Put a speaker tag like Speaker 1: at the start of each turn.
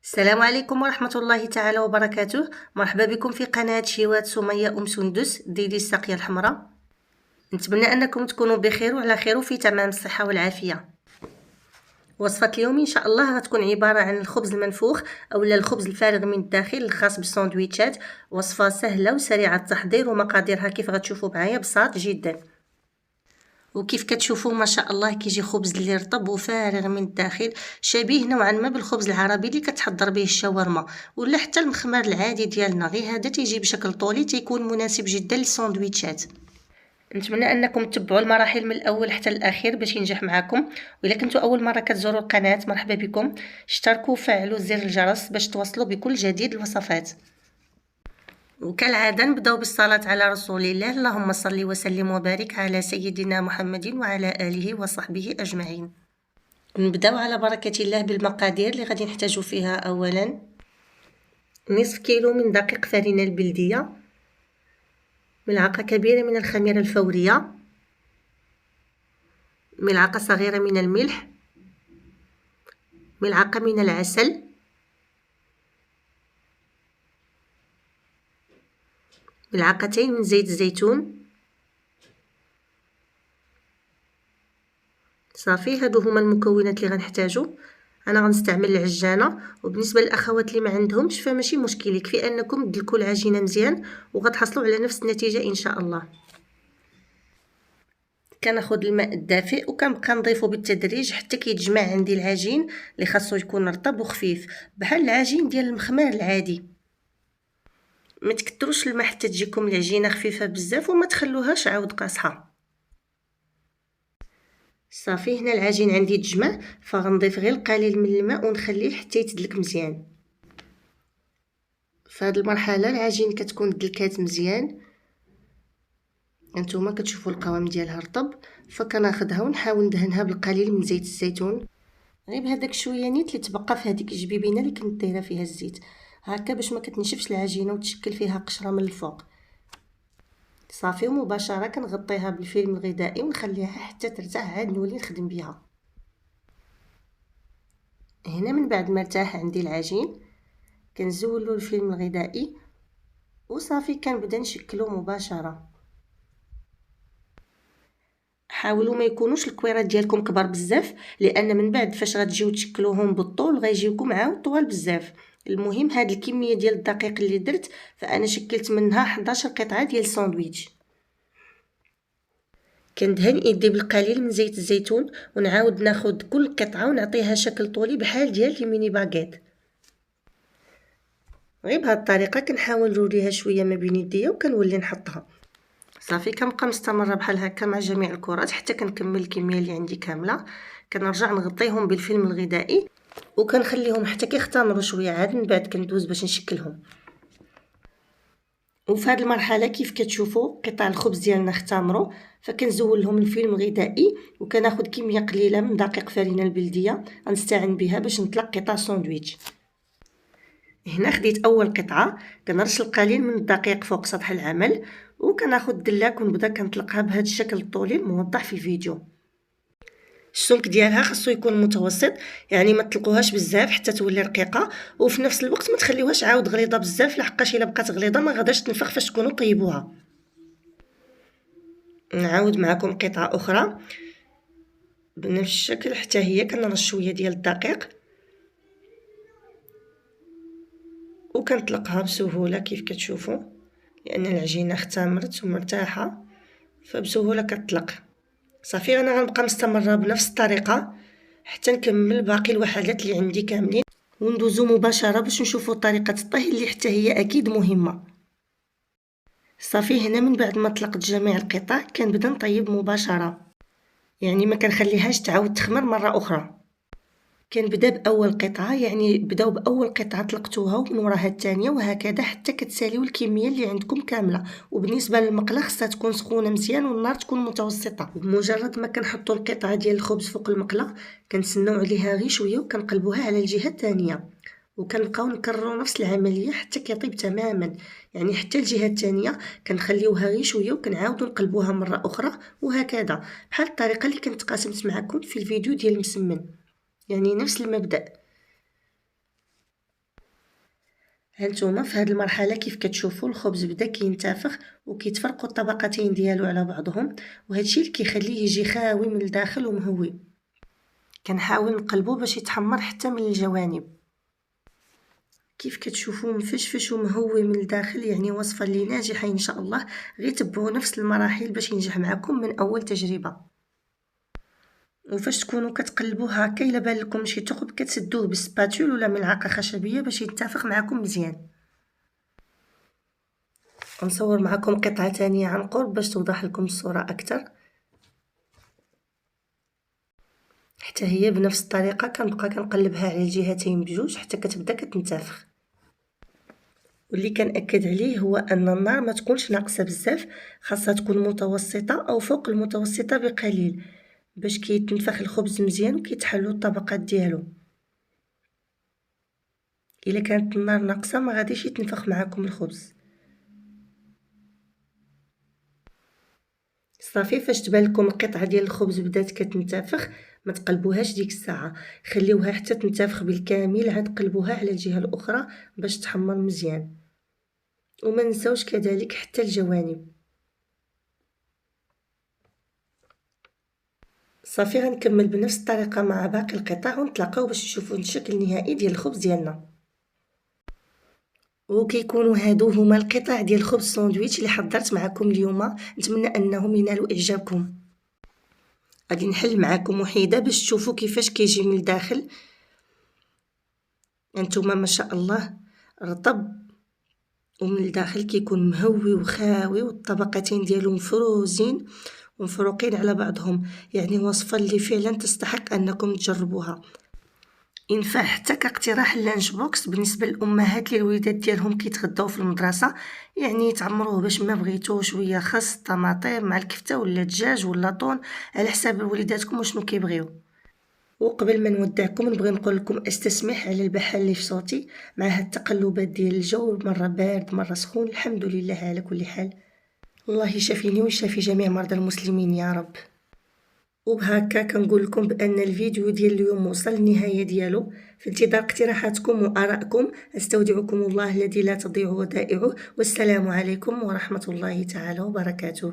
Speaker 1: السلام عليكم ورحمة الله تعالى وبركاته. مرحبا بكم في قناة شيوات سمية سندس ديدي الساقية الحمراء. نتمنى أنكم تكونوا بخير وعلى خير وفي تمام الصحة والعافية. وصفة اليوم إن شاء الله غتكون عبارة عن الخبز المنفوخ أو الخبز الفارغ من الداخل الخاص بالساندويتشات. وصفة سهلة وسريعة التحضير ومقاديرها كيف غتشوفوا معايا بساط جدا. وكيف كتشوفوا ما شاء الله كيجي خبز اللي رطب وفارغ من الداخل، شبيه نوعا ما بالخبز العربي اللي كتحضر به الشاورما ولا حتى المخمر العادي ديالنا، غير هذا تيجي بشكل طولي تيكون مناسب جدا للساندويتشات. نتمنى انكم تتبعوا المراحل من الاول حتى الاخير باش ينجح معكم. واذا كنتوا اول مره كتزوروا القناه مرحبا بكم، اشتركوا وفعلوا زر الجرس باش توصلوا بكل جديد الوصفات. وكالعادة نبداو بالصلاة على رسول الله، اللهم صل وسلم وبارك على سيدنا محمد وعلى آله وصحبه أجمعين. نبداو على بركة الله بالمقادير اللي غادي نحتاجو فيها. أولا نصف كيلو من دقيق فرينة البلدية، ملعقة كبيرة من الخميرة الفورية، ملعقة صغيرة من الملح، ملعقة من العسل، ملعقتين من زيت الزيتون. صافي، هادو هما المكونات اللي غنحتاجو. انا غنستعمل العجانه، وبالنسبه للاخوات اللي ما عندهمش فماشي مشكل، يكفي انكم تدلكوا العجينه مزيان وغتحصلوا على نفس النتيجه ان شاء الله. كناخذ الماء الدافئ وكنبقى نضيفه بالتدريج حتى كيتجمع عندي العجين اللي خاصو يكون رطب وخفيف بحال العجين ديال المخمار العادي. ما تكثروش الماء حتى تجيكم العجينه خفيفه بزاف وما تخلوهاش عاود قاصحه. صافي، هنا العجين عندي تجمع، فغنضيف غير القليل من الماء ونخليه حتى يتدلك مزيان. في هذه المرحله العجين كتكون دلكات مزيان، انتوما كتشوفوا القوام ديالها رطب، فكناخذها ونحاول ندهنها بالقليل من زيت الزيتون، غير بهذاك شويه نيت اللي تبقى في هذيك الجبيبينه اللي كنت دايره فيها الزيت، هكا باش ما كتنشفش العجينه وتشكل فيها قشره من الفوق. صافي، ومباشره كنغطيها بالفيلم الغذائي ونخليها حتى ترتاح عاد نولي نخدم بها. هنا من بعد ما ارتاح عندي العجين كنزولو الفيلم الغذائي وصافي كنبدا نشكلو مباشره. حاولوا ما يكونوش الكويرات ديالكم كبار بزاف، لان من بعد فاش غتجيو تشكلوهم بالطول غيجيوكم عاود طوال بزاف. المهم هاد الكميه ديال الدقيق اللي درت فانا شكلت منها 11 قطعه ديال الساندويتش. كندهن يدي بالقليل من زيت الزيتون ونعاود ناخذ كل قطعه ونعطيها شكل طولي بحال ديال الميني باغيت. غير بهذه الطريقه كنحاول نروليها شويه ما بين يديا وكنولي نحطها. صافي، كنبقى مستمره بحال هكا مع جميع الكرات حتى كنكمل الكميه اللي عندي كامله. كنرجع نغطيهم بالفيلم الغذائي وكنخليهم حتى كيختمروا شويه، عاد من بعد كندوز باش نشكلهم. وفي هذه المرحله كيف كتشوفوا قطع الخبز ديالنا اختمروا، فكنزول لهم الفيلم الغذائي وكناخذ كميه قليله من دقيق فرينه البلديه غنستعين بها باش نطلق قطع ساندويتش. هنا خديت اول قطعه، كنرش القليل من الدقيق فوق سطح العمل وكناخذ دلاك ونبدا كنطلقها بهذا الشكل الطولي الموضح في الفيديو. السمك ديالها خاصو يكون متوسط، يعني ما تطلقوهاش بزاف حتى تولي رقيقه، وفي نفس الوقت ما تخليوهاش عاود غليظه بزاف لحقاش الا بقات غليظه ما غاداش تنفخ فاش تكونوا طيبوها. نعاود معكم قطعه اخرى بنفس الشكل حتى هي كنرش شويه ديال الدقيق وكنطلقها بسهوله كيف كتشوفوا، لان العجينه اختمرت ومرتاحه فبسهوله كتطلق. صافي، انا غنبقى مستمره بنفس الطريقه حتى نكمل باقي الوحدات اللي عندي كاملين وندوزو مباشره باش نشوفوا طريقه الطهي اللي حتى هي اكيد مهمه. صافي، هنا من بعد ما طلقت جميع القطع كنبدا نطيب مباشره، يعني ما كنخليهاش تعاود تخمر مره اخرى. كنبدا باول قطعه، يعني بداو باول قطعه طلقتوها ومن وراها الثانيه وهكذا حتى كتساليو الكميه اللي عندكم كامله. وبالنسبه للمقله خصها تكون سخونه مزيان والنار تكون متوسطه. وبمجرد ما كنحطوا القطعه ديال الخبز فوق المقله كنسناو عليها غير شويه وكنقلبوها على الجهه الثانيه وكنبقاو نكرروا نفس العمليه حتى كيطيب تماما، يعني حتى الجهه الثانيه كنخليوها غير شويه وكنعاودوا نقلبوها مره اخرى وهكذا بحال الطريقه اللي كنت قاسمت معكم في الفيديو ديال المسمن، يعني نفس المبدأ. هانتوما في هذه المرحله كيف كتشوفوا الخبز بدا كينتفخ وكيتفرقوا الطبقتين ديالو على بعضهم، وهذا الشيء اللي كيخليه يجي خاوي من الداخل ومهوي. كنحاول نقلبو باش يتحمر حتى من الجوانب. كيف كتشوفوا مفشفش ومهوي من الداخل، يعني وصفه اللي ناجحه ان شاء الله. غير تبعوا نفس المراحل باش ينجح معكم من اول تجربه. وفاش تكونوا كتقلبوه هكا الا بان لكم شي ثقب كتسدوه بالسباتول ولا ملعقه خشبيه باش يتنفخ معكم مزيان. نصور معكم قطعه ثانيه عن قرب باش توضح لكم الصوره اكثر. حتى هي بنفس الطريقه كنبقى كنقلبها على الجهتين بجوج حتى كتبدا كتنتفخ. واللي كنأكد عليه هو ان النار ما تكونش ناقصه بزاف، خاصها تكون متوسطه او فوق المتوسطه بقليل باش كيتنفخ الخبز مزيان وكيتحلوا الطبقات ديالو. الا كانت النار ناقصه ما غاديش يتنفخ معكم الخبز. صافي فاش تبان لكم القطعه ديال الخبز بدات كتنتفخ ما تقلبوهاش ديك الساعه، خليوها حتى تنتفخ بالكامل، عاد قلبوها على الجهه الاخرى باش تحمر مزيان. وما نساوش كذلك حتى الجوانب. صافي غنكمل بنفس الطريقه مع باقي القطع ونتلاقاو باش نشوفوا الشكل النهائي ديال الخبز ديالنا. وكيكونوا هادو هما القطع ديال الخبز ساندويتش اللي حضرت معكم اليوم، نتمنى انهم ينالوا اعجابكم. غادي نحل معكم وحيده باش تشوفوا كيفاش كيجي من الداخل. انتوما ما شاء الله رطب ومن الداخل كيكون مهوي وخاوي والطبقتين ديالو مفروزين ومفروقين على بعضهم، يعني وصفه اللي فعلا تستحق انكم تجربوها. ينفع حتى كاقتراح اللانش بوكس بالنسبه للامهات اللي الوليدات ديالهم كيتغداو في المدرسه، يعني تعمروه باش ما بغيتو شويه خس طماطم مع الكفته ولا الدجاج ولا طون على حساب وليداتكم وشنو كيبغيو. وقبل ما نودعكم نبغي نقول لكم استسمح على البحال اللي في صوتي مع هاد التقلبات ديال الجو، مره بارد مره سخون، الحمد لله على كل حال. الله يشافيني ويشافي جميع مرضى المسلمين يا رب. وبهكا كنقول لكم بان الفيديو ديال اليوم وصل للنهايه ديالو. في انتظار اقتراحاتكم وارائكم. استودعكم الله الذي لا تضيع ودائعه، والسلام عليكم ورحمه الله تعالى وبركاته.